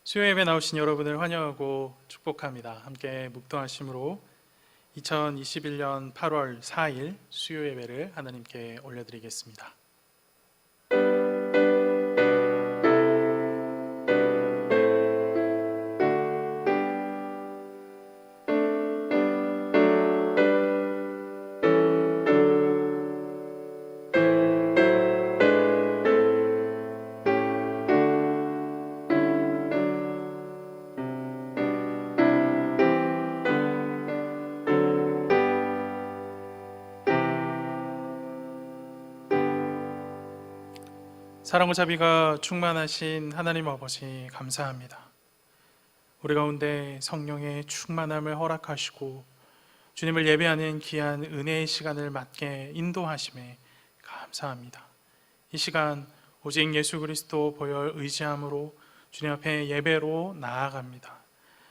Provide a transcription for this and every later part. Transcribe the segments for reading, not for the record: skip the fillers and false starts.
수요 예배 나오신 여러분을 환영하고 축복합니다. 함께 묵도하심으로 2021년 8월 4일 수요 예배를 하나님께 올려드리겠습니다. 사랑과 자비가 충만하신 하나님 아버지 감사합니다. 우리 가운데 성령의 충만함을 허락하시고 주님을 예배하는 귀한 은혜의 시간을 맞게 인도하심에 감사합니다. 이 시간 오직 예수 그리스도 보혈 의지함으로 주님 앞에 예배로 나아갑니다.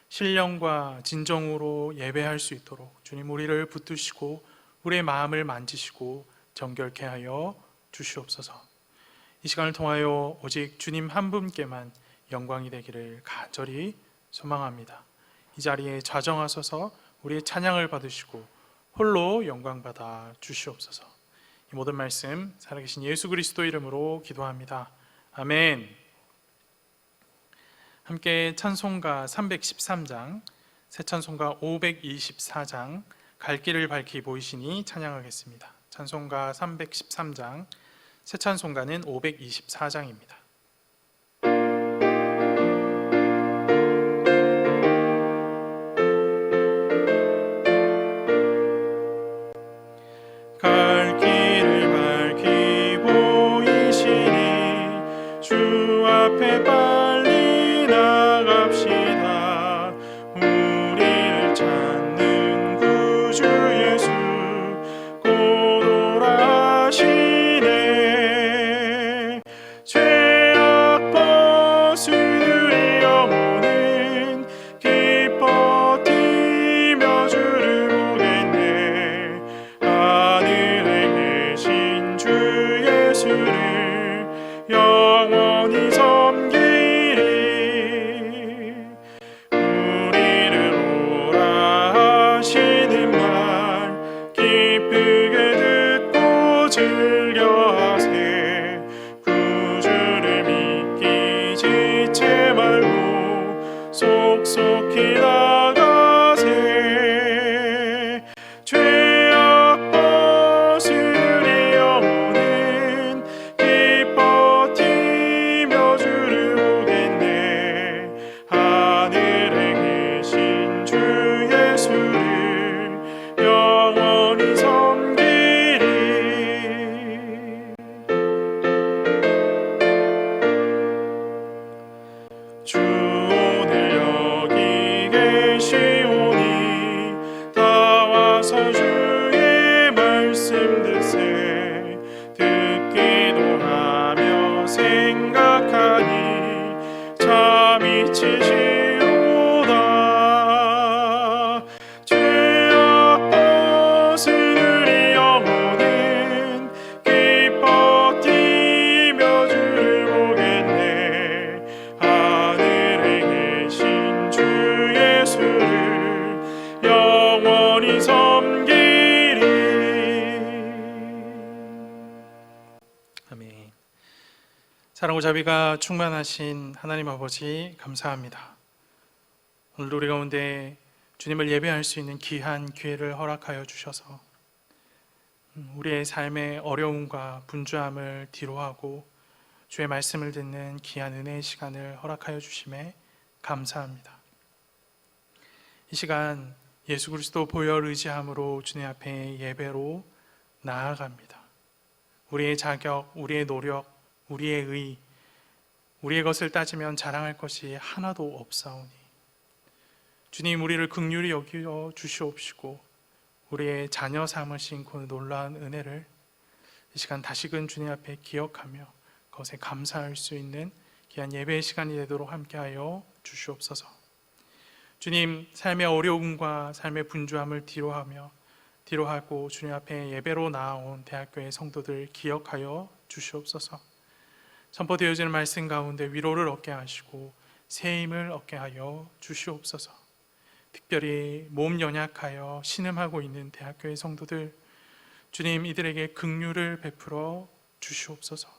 신령과 진정으로 예배할 수 있도록 주님 우리를 붙드시고 우리의 마음을 만지시고 정결케 하여 주시옵소서. 이 시간을 통하여 오직 주님 한 분께만 영광이 되기를 간절히 소망합니다. 이 자리에 좌정하소서 우리의 찬양을 받으시고 홀로 영광 받아 주시옵소서. 이 모든 말씀 살아계신 예수 그리스도 이름으로 기도합니다. 아멘. 함께 찬송가 313장, 새 찬송가 524장 갈 길을 밝히 보이시니 찬양하겠습니다. 찬송가 313장, 새 찬송가는 524장입니다. 갈 길을 밝히 보이시니 주 앞에 빨리 나갑시다. 우리를 찾는 구주 예수 곧 오라시니 죄악 벗으리 영혼은 기뻐 뛰며 주를 보겠네. 하늘에 계신 주 예수를 영원히 섬기리. 우리를 오라 하시는 말 기쁘게 듣고 즐겨하세. 지체 말고 속속히 나가세. 죄악 벗으리 영혼은 기뻐 뛰며 주를 보겠네. 하늘에 계신 주 예수를 영원히 섬기리. 주 오늘 여기 계시오니 다 와서 주의 말씀 듣세. 듣기도 하며 생각하니 참 이치시로다. 죄악 벗으리 영혼은 기뻐 뛰며 주를 보겠네. 영원히 섬기리. 아멘. 사랑과 자비가 충만하신 하나님 아버지 감사합니다. 오늘 우리 가운데 주님을 예배할 수 있는 귀한 기회를 허락하여 주셔서 우리의 삶의 어려움과 분주함을 뒤로하고 주의 말씀을 듣는 귀한 은혜의 시간을 허락하여 주심에 감사합니다. 이 시간 예수 그리스도 보혈 의지함으로 주님 앞에 예배로 나아갑니다. 우리의 자격, 우리의 노력, 우리의 의, 우리의 것을 따지면 자랑할 것이 하나도 없사오니 주님 우리를 긍휼히 여겨 주시옵시고 우리의 자녀 삼으신 그 놀라운 은혜를 이 시간 다시금 주님 앞에 기억하며 그것에 감사할 수 있는 귀한 예배의 시간이 되도록 함께하여 주시옵소서. 주님, 삶의 어려움과 삶의 분주함을 뒤로하고 주님 앞에 예배로 나아온 대학교의 성도들 기억하여 주시옵소서. 선포되어지는 말씀 가운데 위로를 얻게 하시고 새 힘을 얻게 하여 주시옵소서. 특별히 몸 연약하여 신음하고 있는 대학교의 성도들, 주님 이들에게 긍휼을 베풀어 주시옵소서.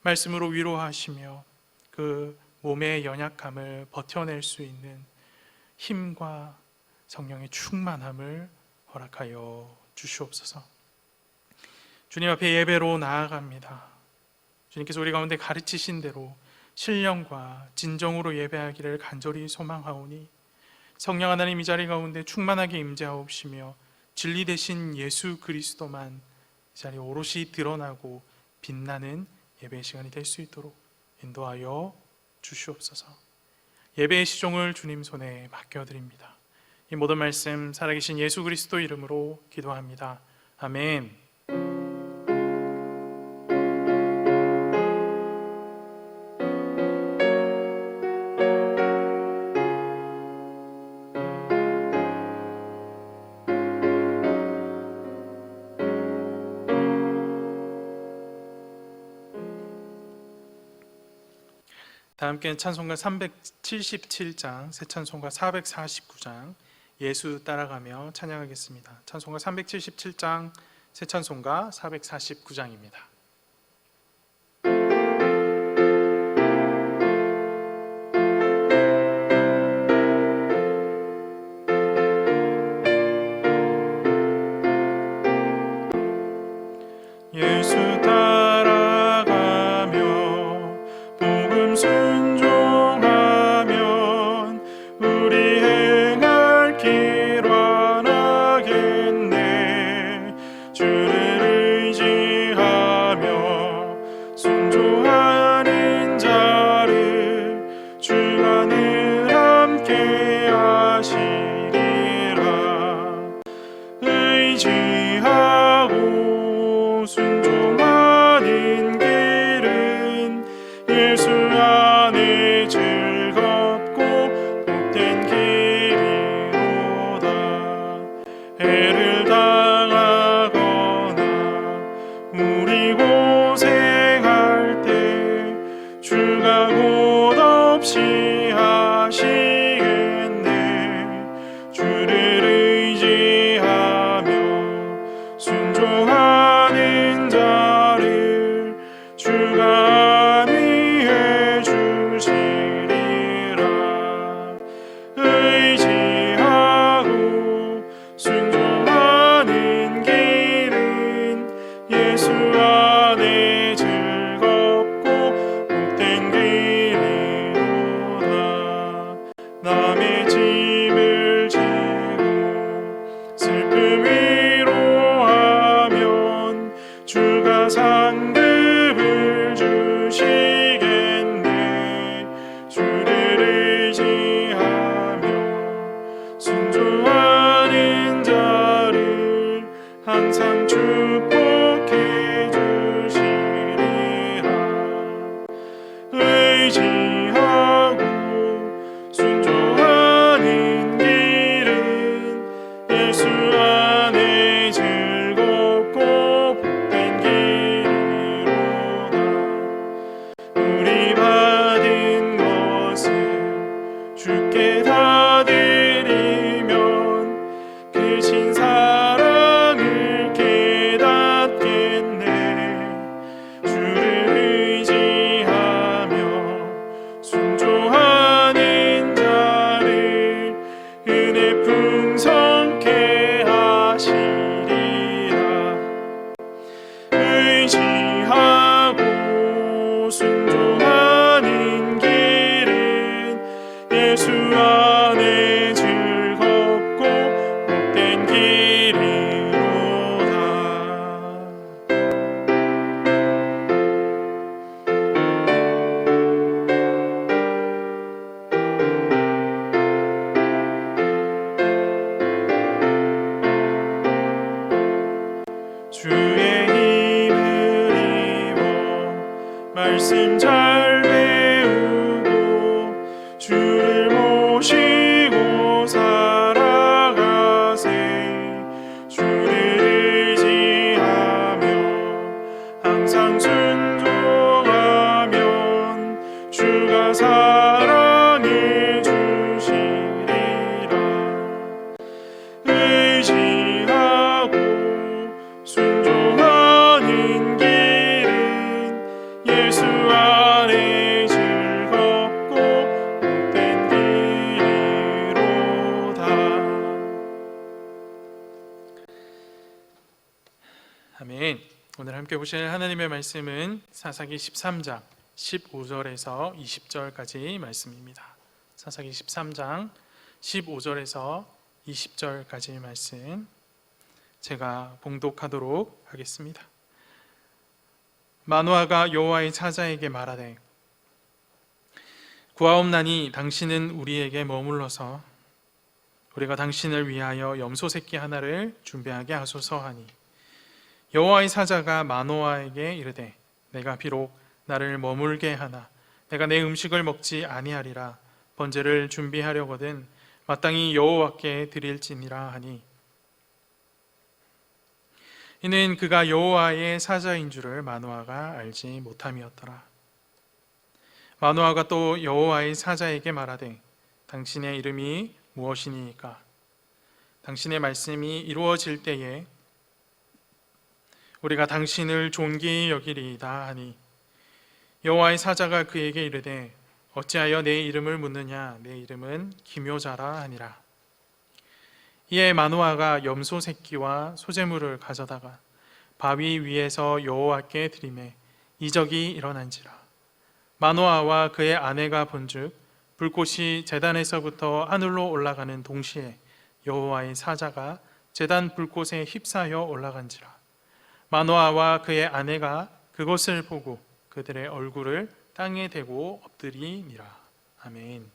말씀으로 위로하시며 그 몸의 연약함을 버텨낼 수 있는 힘과 성령의 충만함을 허락하여 주시옵소서. 주님 앞에 예배로 나아갑니다. 주님께서 우리 가운데 가르치신 대로 신령과 진정으로 예배하기를 간절히 소망하오니 성령 하나님 이 자리 가운데 충만하게 임재하옵시며 진리 되신 예수 그리스도만 이 자리에 오롯이 드러나고 빛나는 예배의 시간이 될 수 있도록 인도하여 주시옵소서. 예배의 시종을 주님 손에 맡겨드립니다. 이 모든 말씀 살아계신 예수 그리스도 이름으로 기도합니다. 아멘. 다 함께 찬송가 377장, 새 찬송가 449장 예수 따라가며 찬양하겠습니다. 찬송가 377장, 새 찬송가 449장입니다. 예수 따라가며 복음 순종하면 우리 행할 길 완하겠네. 주를 의지하며 순종하는 자를 주가 늘 함께 하시리라. 의지하고 순종하는 길은 예수 안에 즐겁고 복된 길이로다. 애를 당하거나 우리 고생할 때 주가 곧 없이 하시겠네. 주를 의지하며 순종하는 자를 주가 안위해 주시리라. 의지하고 순종하는 길은 예수 안에 즐겁고 복된 길이로다. 남의 짐을 지고 슬픔 위로하면 주가 상급을 주시겠네. 주를 의지하며 순종하는 자를 항상 축복해 주시리라. 의지하고 순종하는 길은 예수 안에 즐겁고 복된 길이로다. 우리 받은 것을 주께 다 드리면 크신 사랑을 깨닫겠네. 주를 의지하며 순종하는 자를 은혜 풍성케 하시리라. 의지하고 순종하는 길은 예수 안에 즐겁고 복된 길이로다. 주의 힘을 입어 말씀 잘 배우고 주를 모시고 살아가세. 주를 의지하며 항상 순종하면 주가 살아 오늘 함께 보실 하나님의 말씀은 사사기 13장 15절에서 20절까지 말씀입니다. 사사기 13장 15절에서 20절까지 말씀 제가 봉독하도록 하겠습니다. 마노아가 여호와의 사자에게 말하되 구하옵나니 당신은 우리에게 머물러서 우리가 당신을 위하여 염소 새끼 하나를 준비하게 하소서 하니 여호와의 사자가 마노아에게 이르되 내가 비록 나를 머물게 하나 내가 내 음식을 먹지 아니하리라. 번제를 준비하려거든 마땅히 여호와께 드릴지니라 하니 이는 그가 여호와의 사자인 줄을 마노아가 알지 못함이었더라. 마노아가 또 여호와의 사자에게 말하되 당신의 이름이 무엇이니까 당신의 말씀이 이루어질 때에 우리가 당신을 존귀히 여기리이다 하니 여호와의 사자가 그에게 이르되 어찌하여 내 이름을 묻느냐 내 이름은 기묘자라 하니라. 이에 마노아가 염소 새끼와 소제물을 가져다가 바위 위에서 여호와께 드리매 이적이 일어난지라. 마노아와 그의 아내가 본즉 불꽃이 제단에서부터 하늘로 올라가는 동시에 여호와의 사자가 제단 불꽃에 휩싸여 올라간지라. 마노아와 그의 아내가 그것을 보고 그들의 얼굴을 땅에 대고 엎드리니라. 아멘.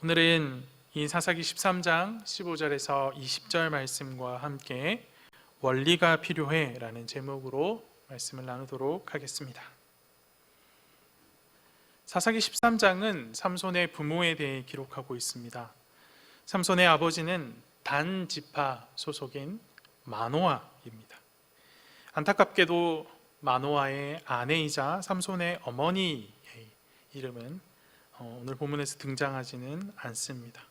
오늘은 이 사사기 13장 15절에서 20절 말씀과 함께 원리가 필요해 라는 제목으로 말씀을 나누도록 하겠습니다. 사사기 13장은 삼손의 부모에 대해 기록하고 있습니다. 삼손의 아버지는 단 지파 소속인 마노아입니다. 안타깝게도 마노아의 아내이자 삼손의 어머니의 이름은 오늘 본문에서 등장하지는 않습니다.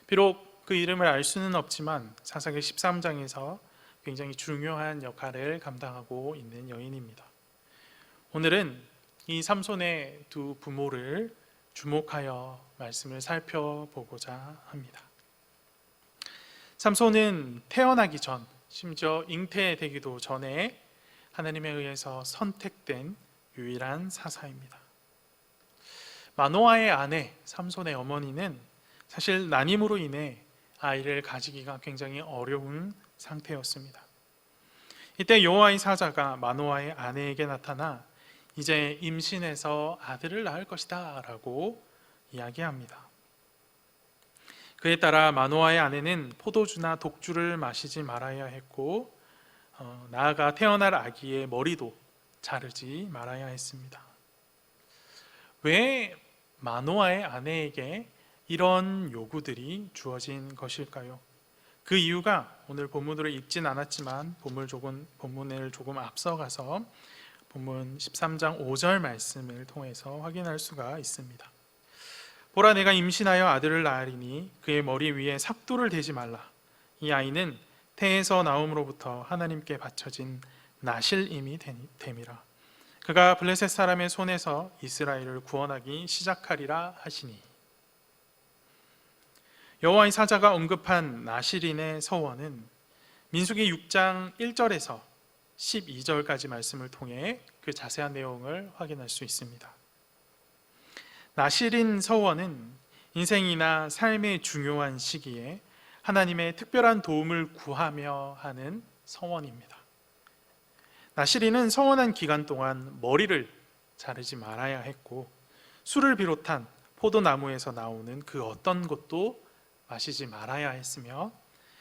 비록 그 이름을 알 수는 없지만 사사기 13장에서 굉장히 중요한 역할을 감당하고 있는 여인입니다. 오늘은 이 삼손의 두 부모를 주목하여 말씀을 살펴보고자 합니다. 삼손은 태어나기 전, 심지어 잉태되기도 전에 하나님에 의해서 선택된 유일한 사사입니다. 마노아의 아내 삼손의 어머니는 사실 난임으로 인해 아이를 가지기가 굉장히 어려운 상태였습니다. 이때 여호와의 사자가 마노아의 아내에게 나타나 이제 임신해서 아들을 낳을 것이다 라고 이야기합니다. 그에 따라 마노아의 아내는 포도주나 독주를 마시지 말아야 했고 나아가 태어날 아기의 머리도 자르지 말아야 했습니다. 왜 마노아의 아내에게 이런 요구들이 주어진 것일까요? 그 이유가 오늘 본문으로 읽진 않았지만 본문을 조금 앞서가서 본문 13장 5절 말씀을 통해서 확인할 수가 있습니다. 보라 내가 임신하여 아들을 낳으리니 그의 머리 위에 삭도를 대지 말라. 이 아이는 태에서 나옴으로부터 하나님께 바쳐진 나실임이 됨이라. 그가 블레셋 사람의 손에서 이스라엘을 구원하기 시작하리라 하시니. 여호와의 사자가 언급한 나실인의 서원은 민수기 6장 1절에서 12절까지 말씀을 통해 그 자세한 내용을 확인할 수 있습니다. 나실인 서원은 인생이나 삶의 중요한 시기에 하나님의 특별한 도움을 구하며 하는 서원입니다. 나실인은 서원한 기간 동안 머리를 자르지 말아야 했고 술을 비롯한 포도나무에서 나오는 그 어떤 것도 마시지 말아야 했으며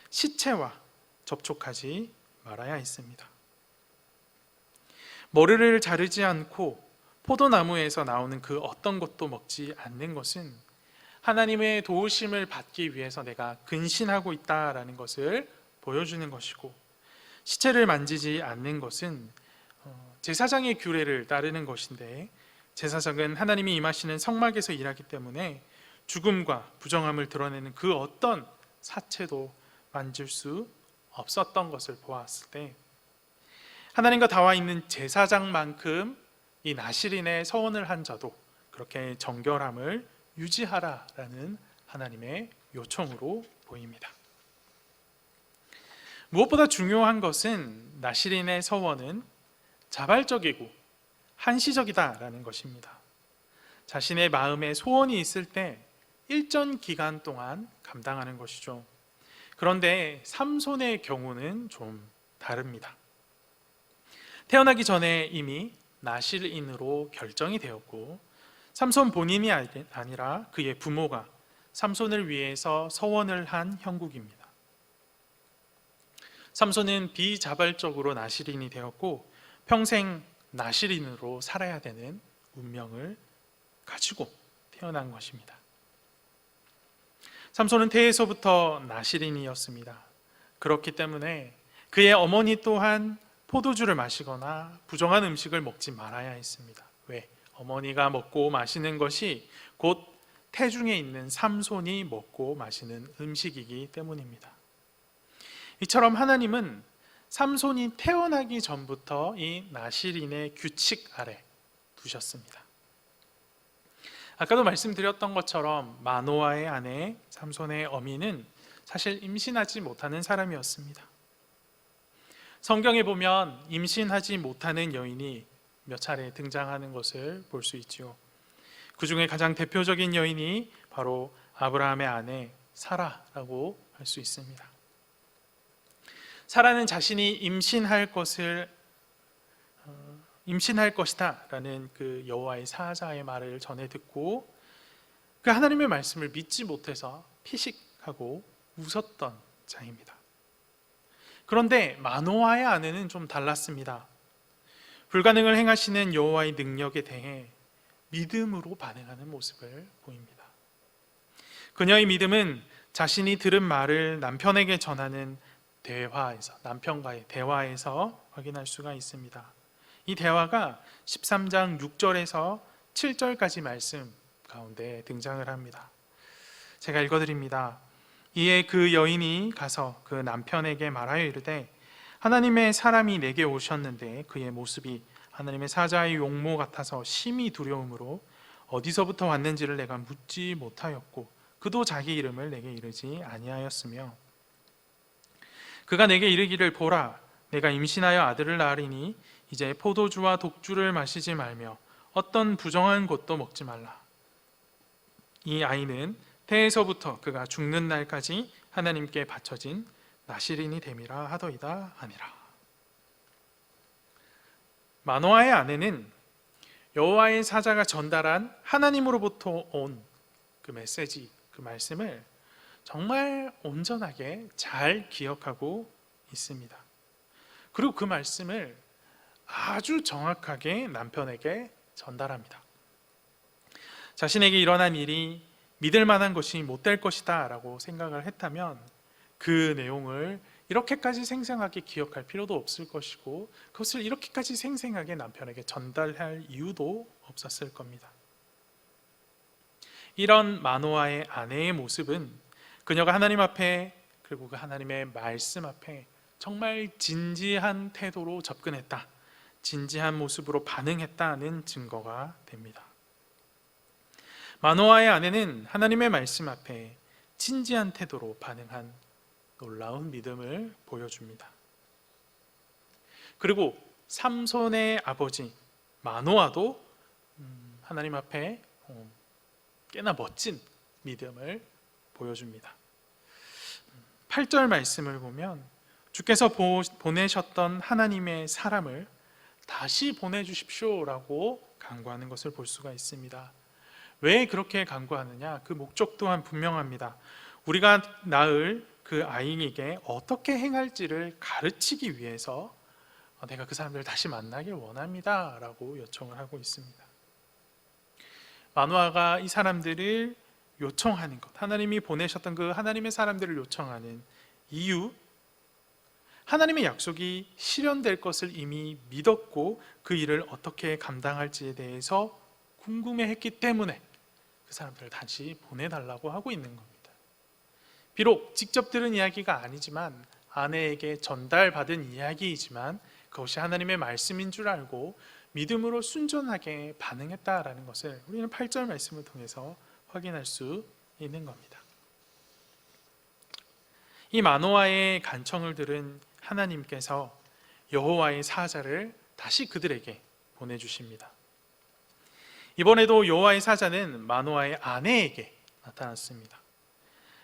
시체와 접촉하지 말아야 했습니다. 머리를 자르지 않고 포도나무에서 나오는 그 어떤 것도 먹지 않는 것은 하나님의 도우심을 받기 위해서 내가 근신하고 있다라는 것을 보여주는 것이고, 시체를 만지지 않는 것은 제사장의 규례를 따르는 것인데, 제사장은 하나님이 임하시는 성막에서 일하기 때문에 죽음과 부정함을 드러내는 그 어떤 사체도 만질 수 없었던 것을 보았을 때, 하나님과 닿아 있는 제사장만큼 이 나실인의 서원을 한 자도 그렇게 정결함을 유지하라라는 하나님의 요청으로 보입니다. 무엇보다 중요한 것은 나시린의 서원은 자발적이고 한시적이다라는 것입니다. 자신의 마음에 소원이 있을 때 일정 기간 동안 감당하는 것이죠. 그런데 삼손의 경우는 좀 다릅니다. 태어나기 전에 이미 나실인으로 결정이 되었고, 삼손 본인이 아니라 그의 부모가 삼손을 위해서 서원을 한 형국입니다. 삼손은 비자발적으로 나실인이 되었고 평생 나실인으로 살아야 되는 운명을 가지고 태어난 것입니다. 삼손은 태에서부터 나실인이었습니다. 그렇기 때문에 그의 어머니 또한 포도주를 마시거나 부정한 음식을 먹지 말아야 했습니다. 왜? 어머니가 먹고 마시는 것이 곧 태중에 있는 삼손이 먹고 마시는 음식이기 때문입니다. 이처럼 하나님은 삼손이 태어나기 전부터 이 나실인의 규칙 아래 두셨습니다. 아까도 말씀드렸던 것처럼 마노아의 아내 삼손의 어미는 사실 임신하지 못하는 사람이었습니다. 성경에 보면 임신하지 못하는 여인이 몇 차례 등장하는 것을 볼 수 있죠. 그 중에 가장 대표적인 여인이 바로 아브라함의 아내 사라라고 할 수 있습니다. 사라는 자신이 임신할 것이다 라는 그 여호와의 사자의 말을 전해 듣고 그 하나님의 말씀을 믿지 못해서 피식하고 웃었던 자입니다. 그런데 마노아의 아내는 좀 달랐습니다. 불가능을 행하시는 여호와의 능력에 대해 믿음으로 반응하는 모습을 보입니다. 그녀의 믿음은 자신이 들은 말을 남편에게 전하는 남편과의 대화에서 확인할 수가 있습니다. 이 대화가 13장 6절에서 7절까지 말씀 가운데 등장을 합니다. 제가 읽어드립니다. 이에 그 여인이 가서 그 남편에게 말하여 이르되 하나님의 사람이 내게 오셨는데 그의 모습이 하나님의 사자의 용모 같아서 심히 두려움으로 어디서부터 왔는지를 내가 묻지 못하였고 그도 자기 이름을 내게 이르지 아니하였으며 그가 내게 이르기를 보라 내가 임신하여 아들을 낳으리니 이제 포도주와 독주를 마시지 말며 어떤 부정한 것도 먹지 말라. 이 아이는 태에서부터 그가 죽는 날까지 하나님께 바쳐진 나실인이 됨이라 하더이다 하니라. 마노아의 아내는 여호와의 사자가 전달한 하나님으로부터 온 그 메시지, 그 말씀을 정말 온전하게 잘 기억하고 있습니다. 그리고 그 말씀을 아주 정확하게 남편에게 전달합니다. 자신에게 일어난 일이 믿을 만한 것이 못 될 것이다 라고 생각을 했다면 그 내용을 이렇게까지 생생하게 기억할 필요도 없을 것이고 그것을 이렇게까지 생생하게 남편에게 전달할 이유도 없었을 겁니다. 이런 마노아의 아내의 모습은 그녀가 하나님 앞에 그리고 그 하나님의 말씀 앞에 정말 진지한 태도로 접근했다, 진지한 모습으로 반응했다는 증거가 됩니다. 마노아의 아내는 하나님의 말씀 앞에 진지한 태도로 반응한 놀라운 믿음을 보여줍니다. 그리고 삼손의 아버지 마노아도 하나님 앞에 꽤나 멋진 믿음을 보여줍니다. 8절 말씀을 보면 주께서 보내셨던 하나님의 사람을 다시 보내주십시오라고 간구하는 것을 볼 수가 있습니다. 왜 그렇게 간구하느냐? 그 목적 또한 분명합니다. 우리가 낳을 그 아이에게 어떻게 행할지를 가르치기 위해서 내가 그 사람들을 다시 만나길 원합니다 라고 요청을 하고 있습니다. 마노아가 이 사람들을 요청하는 것, 하나님이 보내셨던 그 하나님의 사람들을 요청하는 이유, 하나님의 약속이 실현될 것을 이미 믿었고 그 일을 어떻게 감당할지에 대해서 궁금해했기 때문에 그 사람들을 다시 보내달라고 하고 있는 겁니다. 비록 직접 들은 이야기가 아니지만 아내에게 전달받은 이야기이지만 그것이 하나님의 말씀인 줄 알고 믿음으로 순전하게 반응했다라는 것을 우리는 8절 말씀을 통해서 확인할 수 있는 겁니다. 이 마노아의 간청을 들은 하나님께서 여호와의 사자를 다시 그들에게 보내주십니다. 이번에도 여호와의 사자는 마노아의 아내에게 나타났습니다.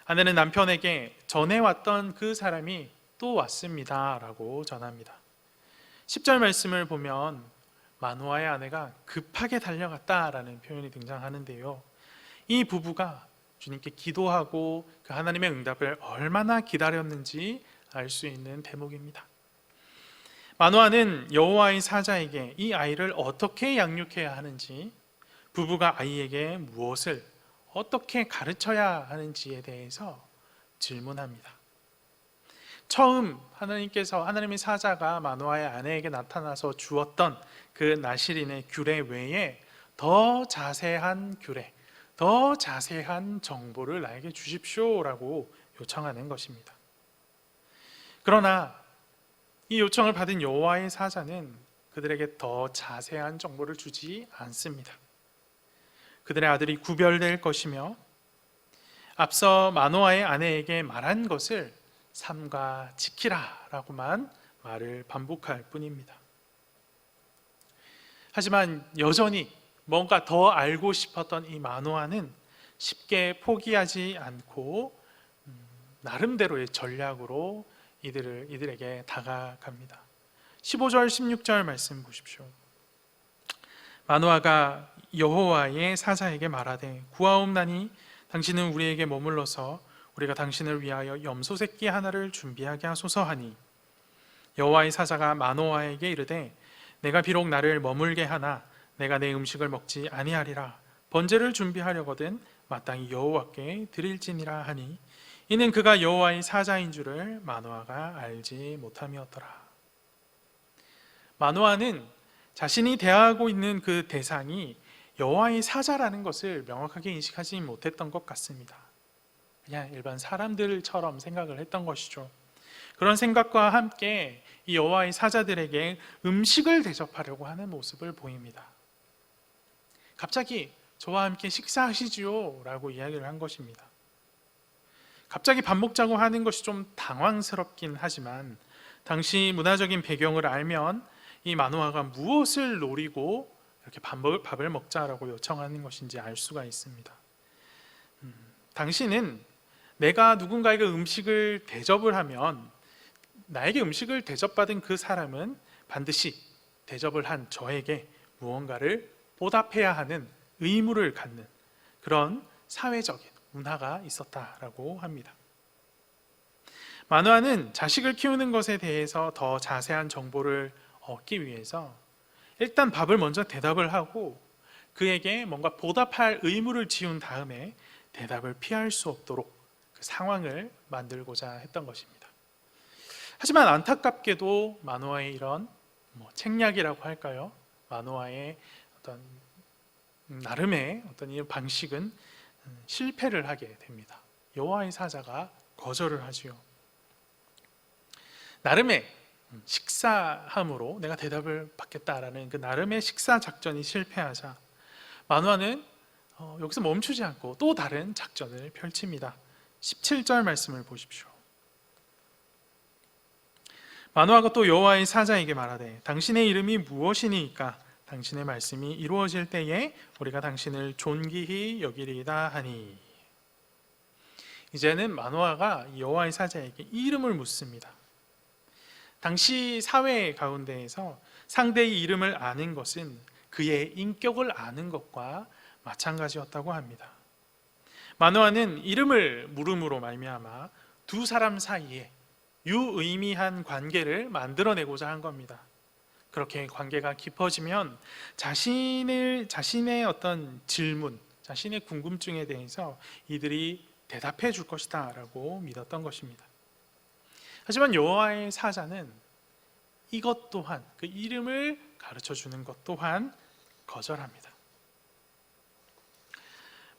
아내는 남편에게 전해왔던 그 사람이 또 왔습니다 라고 전합니다. 10절 말씀을 보면 마노아의 아내가 급하게 달려갔다라는 표현이 등장하는데요, 이 부부가 주님께 기도하고 그 하나님의 응답을 얼마나 기다렸는지 알 수 있는 대목입니다. 마노아는 여호와의 사자에게 이 아이를 어떻게 양육해야 하는지, 부부가 아이에게 무엇을 어떻게 가르쳐야 하는지에 대해서 질문합니다. 처음 하나님의 사자가 마노아의 아내에게 나타나서 주었던 그 나실인의 규례 외에 더 자세한 규례, 더 자세한 정보를 나에게 주십시오라고 요청하는 것입니다. 그러나 이 요청을 받은 여호와의 사자는 그들에게 더 자세한 정보를 주지 않습니다. 그들의 아들이 구별될 것이며 앞서 마노아의 아내에게 말한 것을 삼가 지키라 라고만 말을 반복할 뿐입니다. 하지만 여전히 뭔가 더 알고 싶었던 이 마노아는 쉽게 포기하지 않고 나름대로의 전략으로 이들에게 다가갑니다. 15절 16절 말씀 보십시오. 마노아가 여호와의 사자에게 말하되 구하옵나니 당신은 우리에게 머물러서 우리가 당신을 위하여 염소 새끼 하나를 준비하게 하소서 하니, 여호와의 사자가 마노아에게 이르되 내가 비록 나를 머물게 하나 내가 내 음식을 먹지 아니하리라. 번제를 준비하려거든 마땅히 여호와께 드릴지니라 하니, 이는 그가 여호와의 사자인 줄을 마노아가 알지 못함이었더라. 마노아는 자신이 대하고 있는 그 대상이 여호와의 사자라는 것을 명확하게 인식하지 못했던 것 같습니다. 그냥 일반 사람들처럼 생각을 했던 것이죠. 그런 생각과 함께 이 여호와의 사자들에게 음식을 대접하려고 하는 모습을 보입니다. 갑자기 저와 함께 식사하시지요 라고 이야기를 한 것입니다. 갑자기 밥 먹자고 하는 것이 좀 당황스럽긴 하지만 당시 문화적인 배경을 알면 이 마노아가 무엇을 노리고 이렇게 밥을 먹자라고 요청하는 것인지 알 수가 있습니다. 당신은 내가 누군가에게 음식을 대접을 하면 나에게 음식을 대접받은 그 사람은 반드시 대접을 한 저에게 무언가를 보답해야 하는 의무를 갖는 그런 사회적인 문화가 있었다라고 합니다. 마노아는 자식을 키우는 것에 대해서 더 자세한 정보를 얻기 위해서 일단 밥을 먼저 대답을 하고 그에게 뭔가 보답할 의무를 지운 다음에 대답을 피할 수 없도록 그 상황을 만들고자 했던 것입니다. 하지만 안타깝게도 마노아의 이런 책략이라고 할까요? 마노아의 어떤 나름의 어떤 이 방식은 실패를 하게 됩니다. 여호와의 사자가 거절을 하지요. 나름의 식사함으로 내가 대답을 받겠다라는 그 나름의 식사 작전이 실패하자 마노아는 여기서 멈추지 않고 또 다른 작전을 펼칩니다. 17절 말씀을 보십시오. 마노아가 또 여호와의 사자에게 말하되 당신의 이름이 무엇이니까 당신의 말씀이 이루어질 때에 우리가 당신을 존귀히 여기리이다 하니, 이제는 마노아가 여호와의 사자에게 이름을 묻습니다. 당시 사회 가운데에서 상대의 이름을 아는 것은 그의 인격을 아는 것과 마찬가지였다고 합니다. 마노아는 이름을 물음으로 말미암아 두 사람 사이에 유의미한 관계를 만들어내고자 한 겁니다. 그렇게 관계가 깊어지면 자신의 어떤 질문, 자신의 궁금증에 대해서 이들이 대답해 줄 것이다 라고 믿었던 것입니다. 하지만 여호와의 사자는 이것 또한, 그 이름을 가르쳐 주는 것 또한 거절합니다.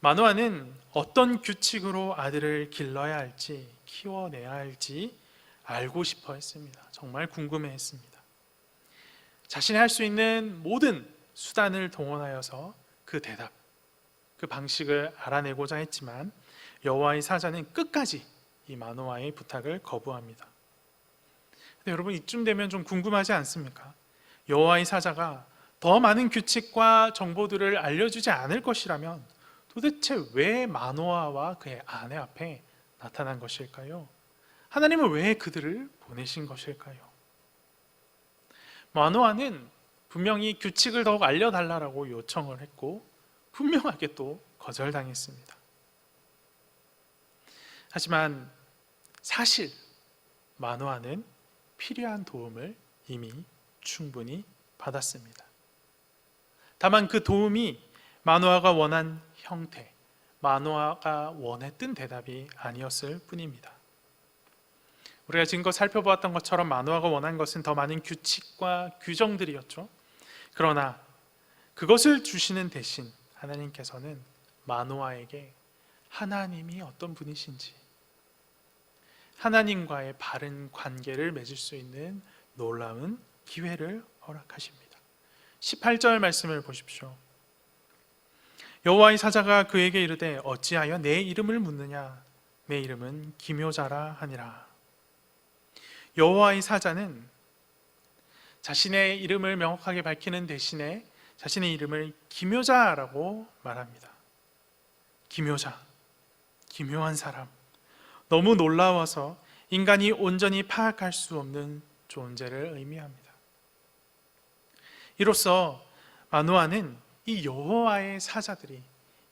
마노아는 어떤 규칙으로 아들을 길러야 할지, 키워내야 할지 알고 싶어 했습니다. 정말 궁금해 했습니다. 자신이 할 수 있는 모든 수단을 동원하여서 그 대답, 그 방식을 알아내고자 했지만 여호와의 사자는 끝까지 이 마노아의 부탁을 거부합니다. 근데 여러분, 이쯤 되면 좀 궁금하지 않습니까? 여호와의 사자가 더 많은 규칙과 정보들을 알려주지 않을 것이라면 도대체 왜 마노아와 그의 아내 앞에 나타난 것일까요? 하나님은 왜 그들을 보내신 것일까요? 마노아는 분명히 규칙을 더욱 알려달라고 요청을 했고 분명하게 또 거절당했습니다. 하지만 사실 마노아는 필요한 도움을 이미 충분히 받았습니다. 다만 그 도움이 마노아가 원한 형태, 마노아가 원했던 대답이 아니었을 뿐입니다. 우리가 지금껏 살펴보았던 것처럼 마노아가 원한 것은 더 많은 규칙과 규정들이었죠. 그러나 그것을 주시는 대신 하나님께서는 마노아에게 하나님이 어떤 분이신지, 하나님과의 바른 관계를 맺을 수 있는 놀라운 기회를 허락하십니다. 18절 말씀을 보십시오. 여호와의 사자가 그에게 이르되 어찌하여 내 이름을 묻느냐? 내 이름은 기묘자라 하니라. 여호와의 사자는 자신의 이름을 명확하게 밝히는 대신에 자신의 이름을 기묘자라고 말합니다. 기묘자, 기묘한 사람, 너무 놀라워서 인간이 온전히 파악할 수 없는 존재를 의미합니다. 이로써 마노아는 이 여호와의 사자들이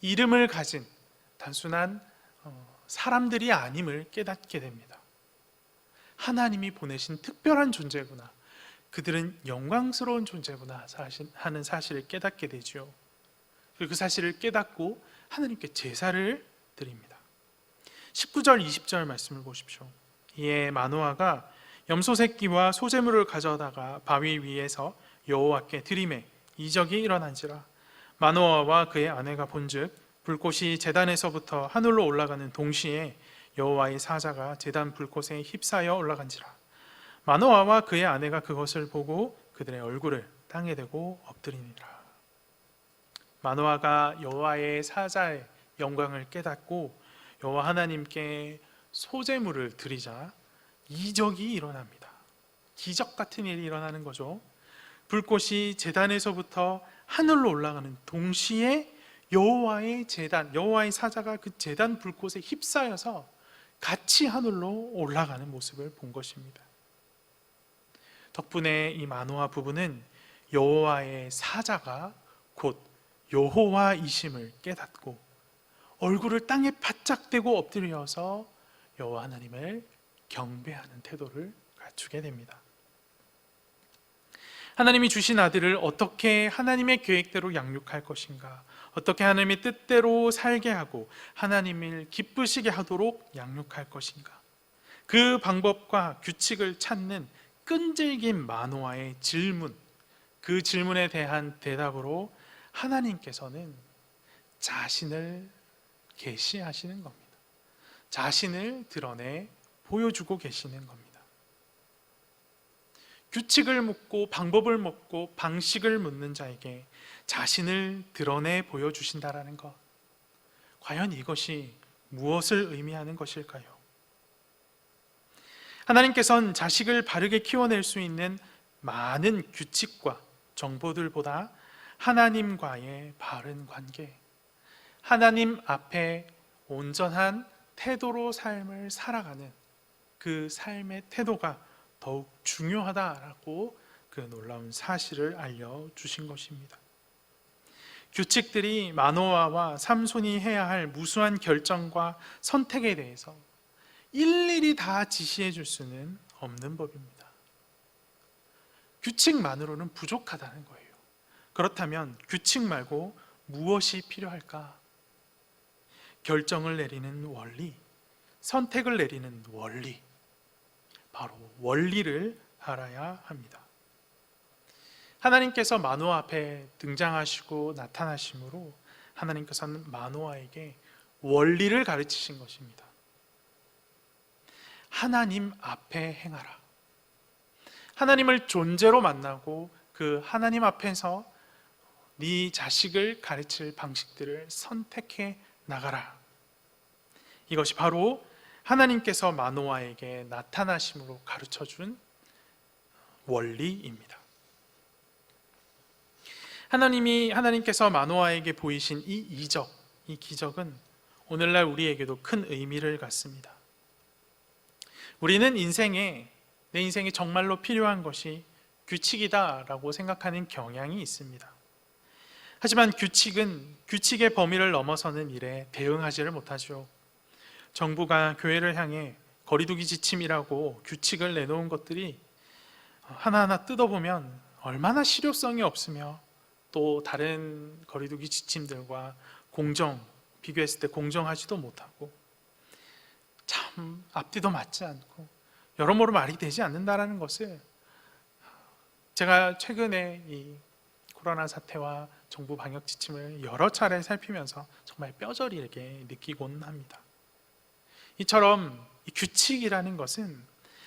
이름을 가진 단순한 사람들이 아님을 깨닫게 됩니다. 하나님이 보내신 특별한 존재구나, 그들은 영광스러운 존재구나 하는 사실을 깨닫게 되죠. 그리고 그 사실을 깨닫고 하나님께 제사를 드립니다. 19절 20절 말씀을 보십시오. 이에 마노아가 염소 새끼와 소재물을 가져다가 바위 위에서 여호와께 드리매 이적이 일어난지라. 마노아와 그의 아내가 본즉 불꽃이 제단에서부터 하늘로 올라가는 동시에 여호와의 사자가 제단 불꽃에 휩싸여 올라간지라. 마노아와 그의 아내가 그것을 보고 그들의 얼굴을 땅에 대고 엎드리니라. 마노아가 여호와의 사자의 영광을 깨닫고 여호와 하나님께 소제물을 드리자 이적이 일어납니다. 기적 같은 일이 일어나는 거죠. 불꽃이 제단에서부터 하늘로 올라가는 동시에 여호와의 제단, 여호와의 사자가 그 제단 불꽃에 휩싸여서 같이 하늘로 올라가는 모습을 본 것입니다. 덕분에 이 마노아 부부는 여호와의 사자가 곧 여호와이심을 깨닫고 얼굴을 땅에 바짝 대고 엎드려서 여호와 하나님을 경배하는 태도를 갖추게 됩니다. 하나님이 주신 아들을 어떻게 하나님의 계획대로 양육할 것인가, 어떻게 하나님의 뜻대로 살게 하고 하나님을 기쁘시게 하도록 양육할 것인가, 그 방법과 규칙을 찾는 끈질긴 마노아의 질문, 그 질문에 대한 대답으로 하나님께서는 자신을 계시하시는 겁니다. 자신을 드러내 보여주고 계시는 겁니다. 규칙을 묻고 방법을 묻고 방식을 묻는 자에게 자신을 드러내 보여주신다라는 것, 과연 이것이 무엇을 의미하는 것일까요? 하나님께서는 자식을 바르게 키워낼 수 있는 많은 규칙과 정보들보다 하나님과의 바른 관계, 하나님 앞에 온전한 태도로 삶을 살아가는 그 삶의 태도가 더욱 중요하다라고 그 놀라운 사실을 알려주신 것입니다. 규칙들이 마노아와 삼손이 해야 할 무수한 결정과 선택에 대해서 일일이 다 지시해 줄 수는 없는 법입니다. 규칙만으로는 부족하다는 거예요. 그렇다면 규칙 말고 무엇이 필요할까? 결정을 내리는 원리, 선택을 내리는 원리, 바로 원리를 알아야 합니다. 하나님께서 마노아 앞에 등장하시고 나타나심으로 하나님께서는 마노아에게 원리를 가르치신 것입니다. 하나님 앞에 행하라. 하나님을 존재로 만나고 그 하나님 앞에서 네 자식을 가르칠 방식들을 선택해 나가라. 이것이 바로 하나님께서 마노아에게 나타나심으로 가르쳐준 원리입니다. 하나님께서 마노아에게 보이신 이 이적, 이 기적은 오늘날 우리에게도 큰 의미를 갖습니다. 우리는 내 인생에 정말로 필요한 것이 규칙이다라고 생각하는 경향이 있습니다. 하지만 규칙의 범위를 넘어서는 일에 대응하지를 못하죠. 정부가 교회를 향해 거리두기 지침이라고 규칙을 내놓은 것들이 하나하나 뜯어보면 얼마나 실효성이 없으며 또 다른 거리두기 지침들과 비교했을 때 공정하지도 못하고 참 앞뒤도 맞지 않고 여러모로 말이 되지 않는다라는 것을 제가 최근에 이 코로나 사태와 정부 방역 지침을 여러 차례 살피면서 정말 뼈저리게 느끼곤 합니다. 이처럼 이 규칙이라는 것은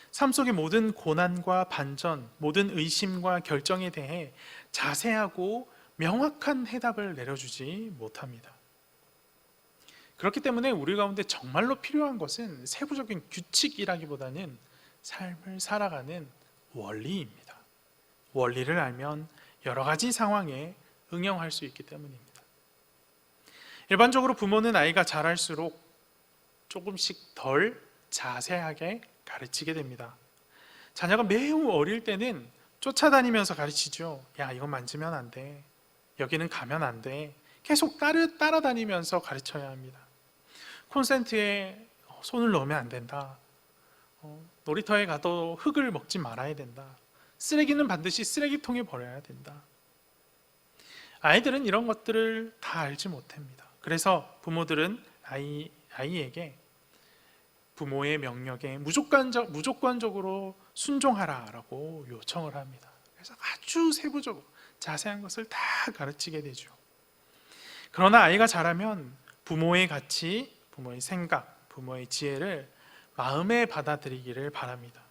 삶 속의 모든 고난과 반전, 모든 의심과 결정에 대해 자세하고 명확한 해답을 내려주지 못합니다. 그렇기 때문에 우리 가운데 정말로 필요한 것은 세부적인 규칙이라기보다는 삶을 살아가는 원리입니다. 원리를 알면 여러 가지 상황에 응용할 수 있기 때문입니다. 일반적으로 부모는 아이가 자랄수록 조금씩 덜 자세하게 가르치게 됩니다. 자녀가 매우 어릴 때는 쫓아다니면서 가르치죠. 야, 이건 만지면 안 돼. 여기는 가면 안 돼. 계속 따라다니면서 가르쳐야 합니다. 콘센트에 손을 넣으면 안 된다. 놀이터에 가도 흙을 먹지 말아야 된다. 쓰레기는 반드시 쓰레기통에 버려야 된다. 아이들은 이런 것들을 다 알지 못합니다. 그래서 부모들은 아이에게 부모의 명령에 무조건적으로 순종하라라고 요청을 합니다. 그래서 아주 세부적으로 자세한 것을 다 가르치게 되죠. 그러나 아이가 자라면 부모의 가치, 부모의 생각, 부모의 지혜를 마음에 받아들이기를 바랍니다.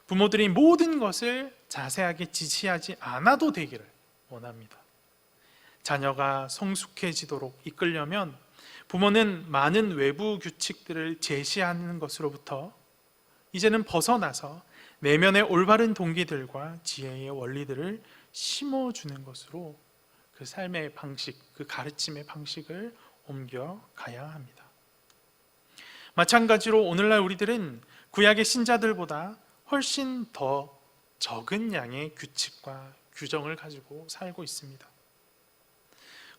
부모들이 모든 것을 자세하게 지시하지 않아도 되기를 원합니다. 자녀가 성숙해지도록 이끌려면 부모는 많은 외부 규칙들을 제시하는 것으로부터 이제는 벗어나서 내면의 올바른 동기들과 지혜의 원리들을 심어주는 것으로 그 삶의 방식, 그 가르침의 방식을 옮겨가야 합니다. 마찬가지로 오늘날 우리들은 구약의 신자들보다 훨씬 더 적은 양의 규칙과 규정을 가지고 살고 있습니다.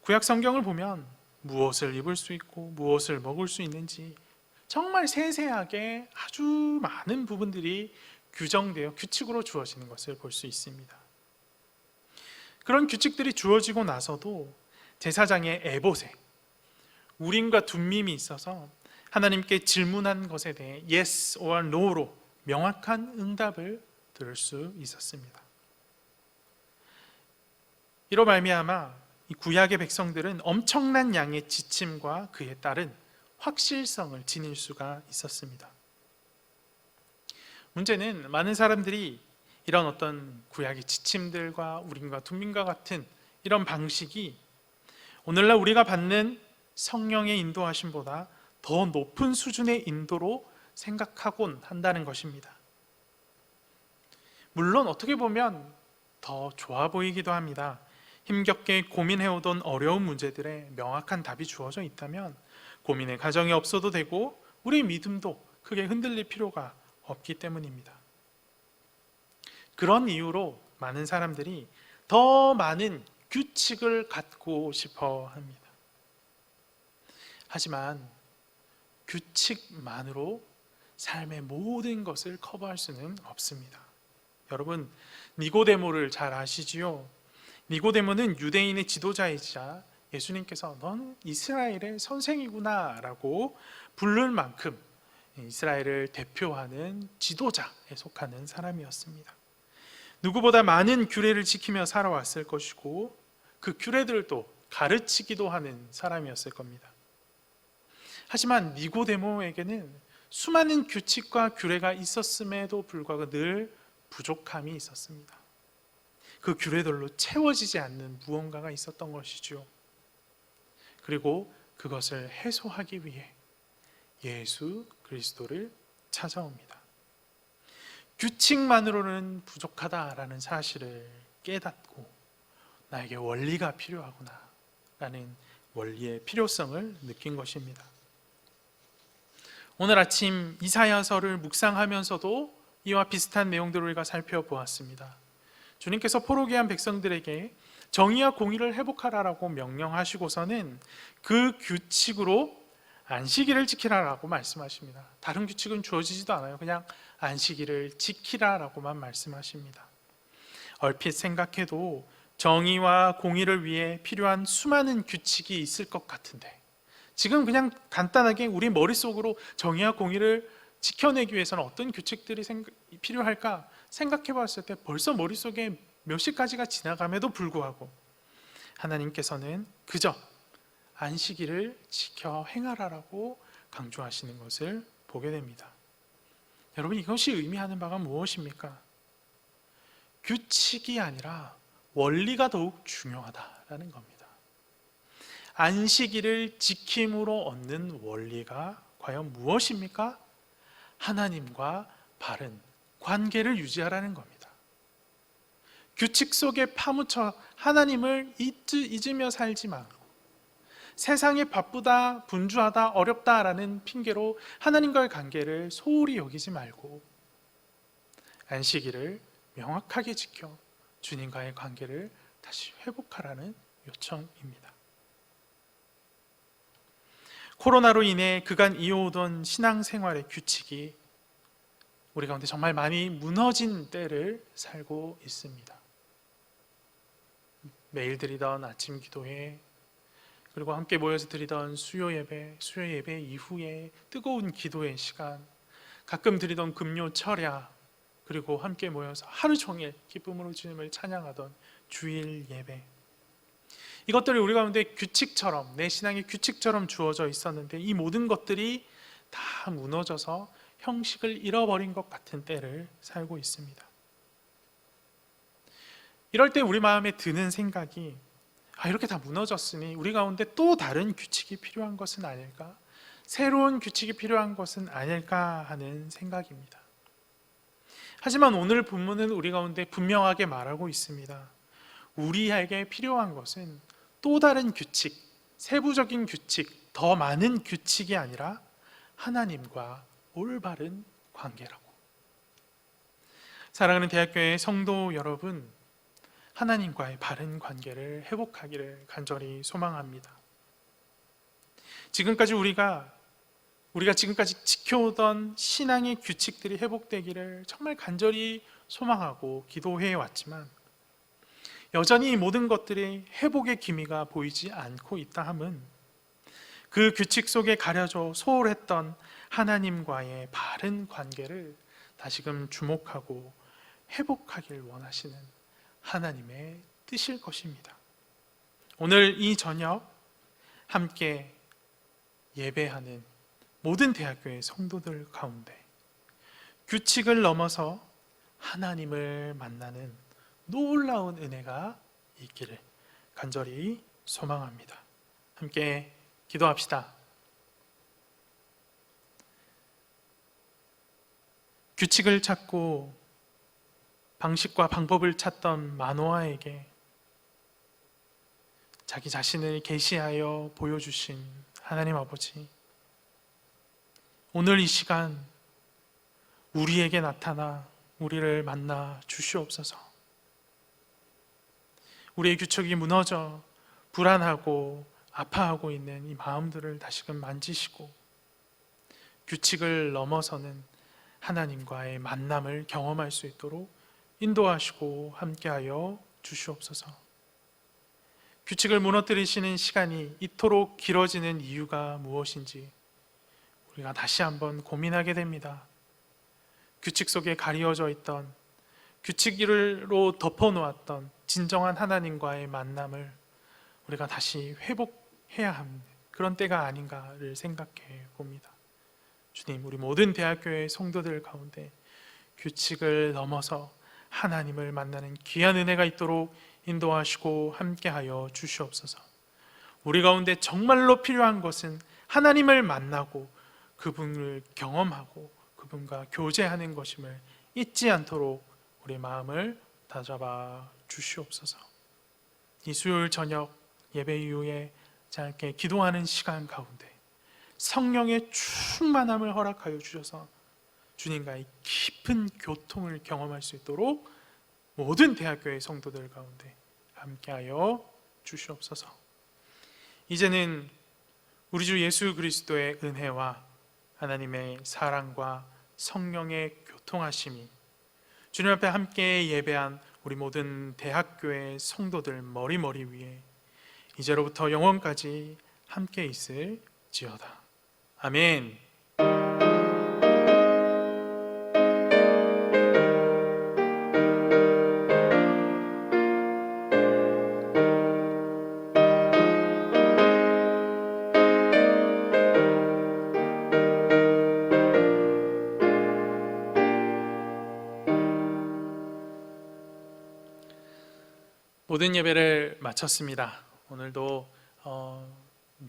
구약 성경을 보면 무엇을 입을 수 있고 무엇을 먹을 수 있는지 정말 세세하게 아주 많은 부분들이 규정되어 규칙으로 주어지는 것을 볼 수 있습니다. 그런 규칙들이 주어지고 나서도 제사장의 에봇에 우림과 둠밈이 있어서 하나님께 질문한 것에 대해 yes or no로 명확한 응답을 들을 수 있었습니다. 이로 말미암아 이 구약의 백성들은 엄청난 양의 지침과 그에 따른 확실성을 지닐 수가 있었습니다. 문제는 많은 사람들이 이런 어떤 구약의 지침들과 우림과 둠밈과 같은 이런 방식이 오늘날 우리가 받는 성령의 인도하심보다 더 높은 수준의 인도로 생각하곤 한다는 것입니다. 물론 어떻게 보면 더 좋아 보이기도 합니다. 힘겹게 고민해오던 어려운 문제들에 명확한 답이 주어져 있다면 고민의 가정이 없어도 되고 우리의 믿음도 크게 흔들릴 필요가 없기 때문입니다. 그런 이유로 많은 사람들이 더 많은 규칙을 갖고 싶어 합니다. 하지만 규칙만으로 삶의 모든 것을 커버할 수는 없습니다. 여러분, 니고데모를 잘 아시지요? 니고데모는 유대인의 지도자이자 예수님께서 넌 이스라엘의 선생이구나 라고 부를 만큼 이스라엘을 대표하는 지도자에 속하는 사람이었습니다. 누구보다 많은 규례를 지키며 살아왔을 것이고 그 규례들도 가르치기도 하는 사람이었을 겁니다. 하지만 니고데모에게는 수많은 규칙과 규례가 있었음에도 불구하고 늘 부족함이 있었습니다. 그 규례들로 채워지지 않는 무언가가 있었던 것이죠. 그리고 그것을 해소하기 위해 예수 그리스도를 찾아옵니다. 규칙만으로는 부족하다라는 사실을 깨닫고 나에게 원리가 필요하구나 라는 원리의 필요성을 느낀 것입니다. 오늘 아침 이사야서를 묵상하면서도 이와 비슷한 내용들을 우리가 살펴보았습니다. 주님께서 포로기한 백성들에게 정의와 공의를 회복하라라고 명령하시고서는 그 규칙으로 안식일을 지키라라고 말씀하십니다. 다른 규칙은 주어지지도 않아요. 그냥 안식일을 지키라라고만 말씀하십니다. 얼핏 생각해도 정의와 공의를 위해 필요한 수많은 규칙이 있을 것 같은데 지금 그냥 간단하게 우리 머릿속으로 정의와 공의를 지켜내기 위해서는 어떤 규칙들이 필요할까 생각해 봤을 때 벌써 머릿속에 몇십 가지가 지나감에도 불구하고 하나님께서는 그저 안식일을 지켜 행하라라고 강조하시는 것을 보게 됩니다. 여러분, 이것이 의미하는 바가 무엇입니까? 규칙이 아니라 원리가 더욱 중요하다라는 겁니다. 안식일을 지킴으로 얻는 원리가 과연 무엇입니까? 하나님과 바른 관계를 유지하라는 겁니다. 규칙 속에 파묻혀 하나님을 잊으며 살지 말고 세상에 바쁘다, 분주하다, 어렵다라는 핑계로 하나님과의 관계를 소홀히 여기지 말고 안식일을 명확하게 지켜 주님과의 관계를 다시 회복하라는 요청입니다. 코로나로 인해 그간 이어오던 신앙생활의 규칙이 우리 가운데 정말 많이 무너진 때를 살고 있습니다. 매일 드리던 아침 기도회, 그리고 함께 모여서 드리던 수요 예배 이후에 뜨거운 기도의 시간, 가끔 드리던 금요 철야, 그리고 함께 모여서 하루 종일 기쁨으로 주님을 찬양하던 주일 예배, 이것들이 우리 가운데 규칙처럼, 내 신앙의 규칙처럼 주어져 있었는데 이 모든 것들이 다 무너져서 형식을 잃어버린 것 같은 때를 살고 있습니다. 이럴 때 우리 마음에 드는 생각이 이렇게 다 무너졌으니 우리 가운데 또 다른 규칙이 필요한 것은 아닐까? 새로운 규칙이 필요한 것은 아닐까 하는 생각입니다. 하지만 오늘 본문은 우리 가운데 분명하게 말하고 있습니다. 우리에게 필요한 것은 또 다른 규칙, 세부적인 규칙, 더 많은 규칙이 아니라 하나님과 올바른 관계라고. 사랑하는 대학교의 성도 여러분, 하나님과의 바른 관계를 회복하기를 간절히 소망합니다. 지금까지 우리가 지금까지 지켜오던 신앙의 규칙들이 회복되기를 정말 간절히 소망하고 기도해 왔지만 여전히 이 모든 것들이 회복의 기미가 보이지 않고 있다 함은 그 규칙 속에 가려져 소홀했던 하나님과의 바른 관계를 다시금 주목하고 회복하길 원하시는 하나님의 뜻일 것입니다. 오늘 이 저녁 함께 예배하는 모든 대학교의 성도들 가운데 규칙을 넘어서 하나님을 만나는 놀라운 은혜가 있기를 간절히 소망합니다. 함께 기도합시다. 규칙을 찾고 방식과 방법을 찾던 마노아에게 자기 자신을 계시하여 보여주신 하나님 아버지, 오늘 이 시간 우리에게 나타나 우리를 만나 주시옵소서. 우리의 규칙이 무너져 불안하고 아파하고 있는 이 마음들을 다시금 만지시고 규칙을 넘어서는 하나님과의 만남을 경험할 수 있도록 인도하시고 함께하여 주시옵소서. 규칙을 무너뜨리시는 시간이 이토록 길어지는 이유가 무엇인지 우리가 다시 한번 고민하게 됩니다. 규칙 속에 가리워져 있던, 규칙으로 덮어놓았던 진정한 하나님과의 만남을 우리가 다시 회복해야 하는 그런 때가 아닌가를 생각해 봅니다. 주님, 우리 모든 대학교의 성도들 가운데 규칙을 넘어서 하나님을 만나는 귀한 은혜가 있도록 인도하시고 함께하여 주시옵소서. 우리 가운데 정말로 필요한 것은 하나님을 만나고 그분을 경험하고 그분과 교제하는 것임을 잊지 않도록 우리 마음을 다잡아 주시옵소서. 이 수요일 저녁 예배 이후에 짧게 기도하는 시간 가운데 성령의 충만함을 허락하여 주셔서 주님과의 깊은 교통을 경험할 수 있도록 모든 대학교의 성도들 가운데 함께하여 주시옵소서. 이제는 우리 주 예수 그리스도의 은혜와 하나님의 사랑과 성령의 교통하심이 주님 앞에 함께 예배한 우리 모든 대학교의 성도들 머리 위에 이제로부터 영원까지 함께 있을지어다. 아멘. 모든 예배를 마쳤습니다. 오늘도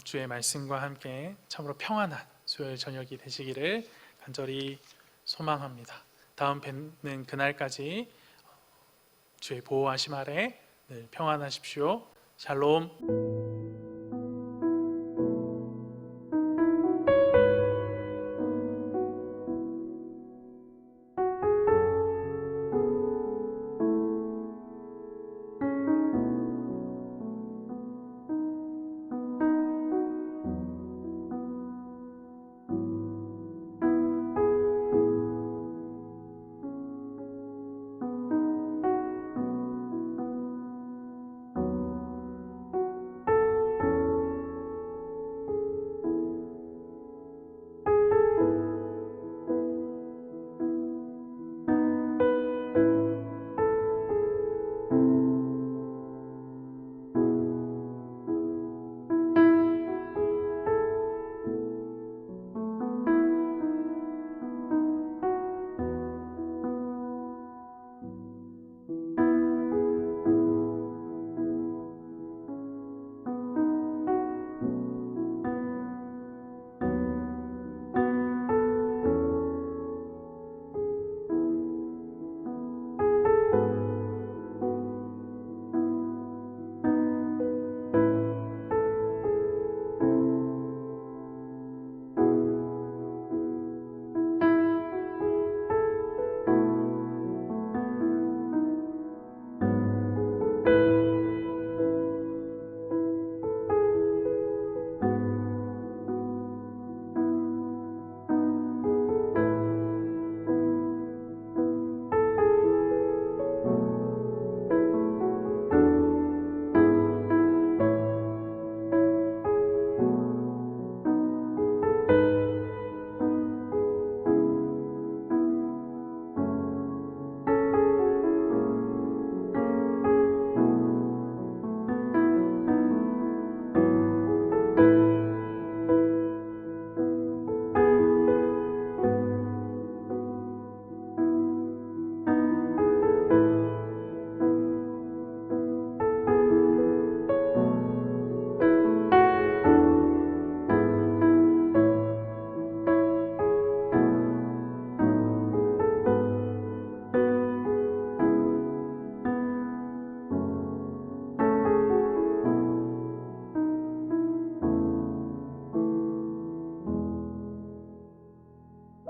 주의 말씀과 함께 참으로 평안한 수요일 저녁이 되시기를 간절히 소망합니다. 다음 뵙는 그날까지 주의 보호하심 아래 늘 평안하십시오. 샬롬.